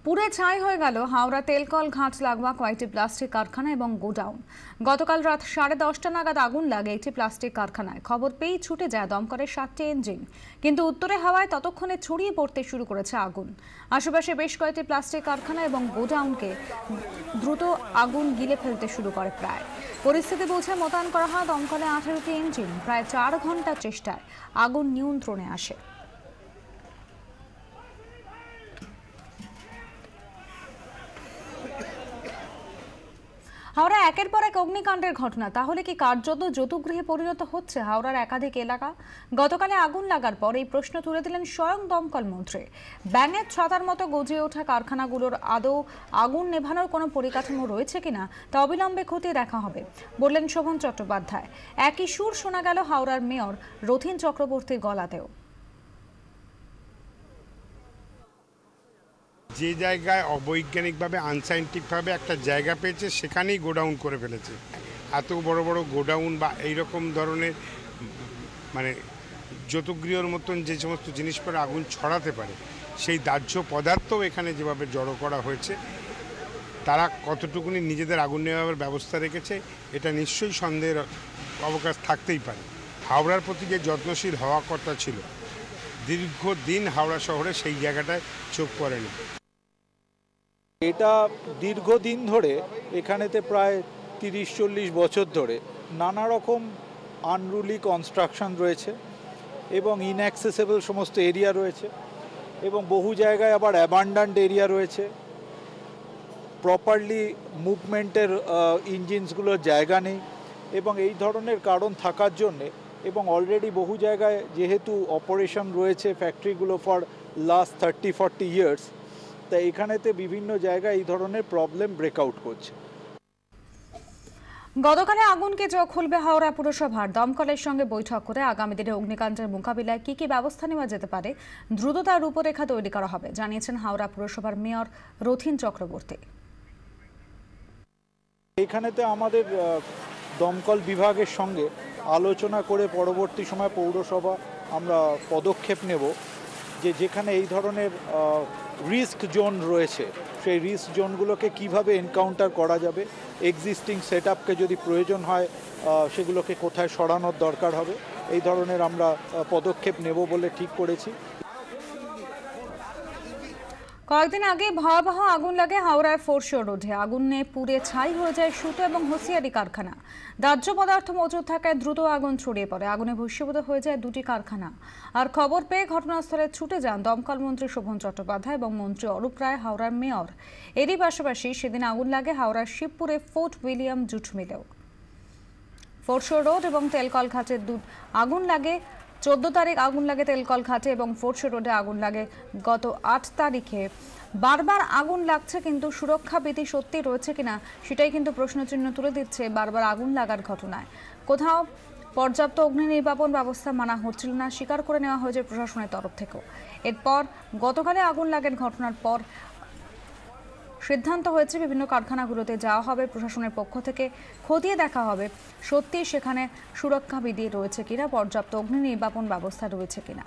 পুড়ে ছাই হয়ে গেল হাওড়া তেলকল ঘাট লাগোয়া কয়েকটি প্লাস্টিক কারখানা এবং গোডাউন। গতকাল রাত 10:30 নাগাদ আগুন লাগে একটি প্লাস্টিক কারখানায়। খবর পেয়েই ছুটে যায় দমকলের 7টি ইঞ্জিন, কিন্তু উত্তরে হাওয়ায় ততক্ষণে ছড়িয়ে পড়তে শুরু করেছে আগুন। আশেপাশে বেশ কয়েকটি প্লাস্টিক কারখানা এবং গোডাউনকে দ্রুত আগুন গিলে ফেলতে শুরু করে। প্রায় পরিস্থিতি বুঝে মোতায়েন করা হয় দমকলে 18টি ইঞ্জিন। প্রায় 4 ঘন্টার চেষ্টায় আগুন নিয়ন্ত্রণে আসে। হাওড়া একের পর এক অগ্নিকাণ্ডের ঘটনা, তাহলে কি কার্যত যৌতুগৃহে পরিণত হচ্ছে হাওড়ার একাধিক এলাকা? গতকালে আগুন লাগার পর এই প্রশ্ন তুলে দিলেন স্বয়ং দমকল মন্ত্রী। ব্যাঙের ছাতার মতো গজিয়ে ওঠা কারখানাগুলোর আদৌ আগুন নেভানোর কোনো পরিকাঠামো রয়েছে কিনা তা অবিলম্বে খতিয়ে দেখা হবে বললেন শোভন চট্টোপাধ্যায়। একই সুর শোনা গেল হাওড়ার মেয়র রথীন চক্রবর্তীর গলাতেও। যে জায়গায় অবৈজ্ঞানিকভাবে আনসাইন্টিফিকভাবে একটা জায়গা পেয়েছে সেখানেই গোডাউন করে ফেলেছে। এত বড় বড় গোডাউন বা এইরকম ধরনের মানে যৌতুগৃহর মতন যে সমস্ত জিনিস পরে আগুন ছড়াতে পারে সেই দাহ্য পদার্থও এখানে যেভাবে জড়ো করা হয়েছে, তারা কতটুকুনি নিজেদের আগুন নেওয়ার ব্যবস্থা রেখেছে এটা নিশ্চয়ই সন্দেহের অবকাশ থাকতেই পারে। হাওড়ার প্রতি যে যত্নশীল হওয়া কথা ছিল, দীর্ঘদিন হাওড়া শহরে সেই জায়গাটায় চোখ পড়েনি। এটা দীর্ঘদিন ধরে এখানেতে প্রায় 30-40 বছর ধরে নানা রকম আনরুলি কনস্ট্রাকশন রয়েছে এবং ইনঅ্যাক্সেসেবল সমস্ত এরিয়া রয়েছে এবং বহু জায়গায় আবার অ্যাবান্ডান্ট এরিয়া রয়েছে। প্রপারলি মুভমেন্টের ইঞ্জিনসগুলোর জায়গা নেই এবং এই ধরনের কারণ থাকার জন্যে এবং অলরেডি বহু জায়গায় যেহেতু অপারেশন রয়েছে ফ্যাক্টরিগুলো ফর লাস্ট 30-40 ইয়ার্স, তা এখানেতে বিভিন্ন জায়গায় এই ধরনের প্রবলেম ব্রেকআউট করছে। গতকালে আগুনকে চোখ খুলবে হাওড়া পুরসভার। দমকলের সঙ্গে বৈঠক করে আগামী দিনে অগ্নিকাণ্ডের মোকাবিলায় কি কি ব্যবস্থা নেওয়া যেতে পারে দ্রুততার রূপরেখা তৈরি করা হবে জানিয়েছেন হাওড়া পুরসভার মেয়র রথীন চক্রবর্তী। এখানেতে আমাদের দমকল বিভাগের সঙ্গে আলোচনা করে পরবর্তী সময় পৌরসভা আমরা পদক্ষেপ নেব যে যেখানে এই ধরনের রিস্ক জোন রয়েছে সেই রিস্ক জোনগুলোকে কিভাবে এনকাউন্টার করা যাবে, এক্সিস্টিং সেট আপকে যদি প্রয়োজন হয় সেগুলোকে কোথায় সরানোর দরকার হবে, এই ধরনের আমরা পদক্ষেপ নেব বলে ঠিক করেছি। কয়েকদিন আগে ভয়াবহ আগুন লাগে হাওড়ার ফোরশো রোডে। আগুনে পুড়ে ছাই হয়ে যায় সুতো এবং হোসিয়ারি কারখানা। দাহ্য পদার্থ মজুদ থাকায় দ্রুত আগুন ছড়িয়ে পড়ে। আগুনে ভস্মীভূত হয়ে যায় 2টি কারখানা। আর খবর পেয়ে ঘটনাস্থলে ছুটে যান দমকল মন্ত্রী শোভন চট্টোপাধ্যায় এবং মন্ত্রী অরূপ রায়, হাওড়ার মেয়র। এরই পাশাপাশি সেদিন আগুন লাগে হাওড়ার শিবপুরে ফোর্ট উইলিয়াম জুট মিলেও। ফোরশো রোড এবং তেলকল ঘাটে আগুন লাগে। 14 তারিখ আগুন লাগে তেলকল ঘাটে এবং ফোরশো রোডে আগুন লাগে গত 8 তারিখে। বারবার আগুন লাগছে, কিন্তু সুরক্ষা বিধি সত্যি রয়েছে কিনা সেটাই কিন্তু প্রশ্নচিহ্ন তুলে দিচ্ছে বারবার আগুন লাগার ঘটনায়। কোথাও পর্যাপ্ত অগ্নি নির্বাপন ব্যবস্থা মানা হচ্ছিল না, স্বীকার করে নেওয়া হয়েছে প্রশাসনের তরফ থেকেও। এরপর গতকালে আগুন লাগার ঘটনার পর সিদ্ধান্ত হয়েছে বিভিন্ন কারখানাগুলোতে যাওয়া হবে প্রশাসনের পক্ষ থেকে, খতিয়ে দেখা হবে সত্যি সেখানে সুরক্ষা বিধি রয়েছে কিনা, পর্যাপ্ত অগ্নি নির্বাপন ব্যবস্থা রয়েছে কিনা।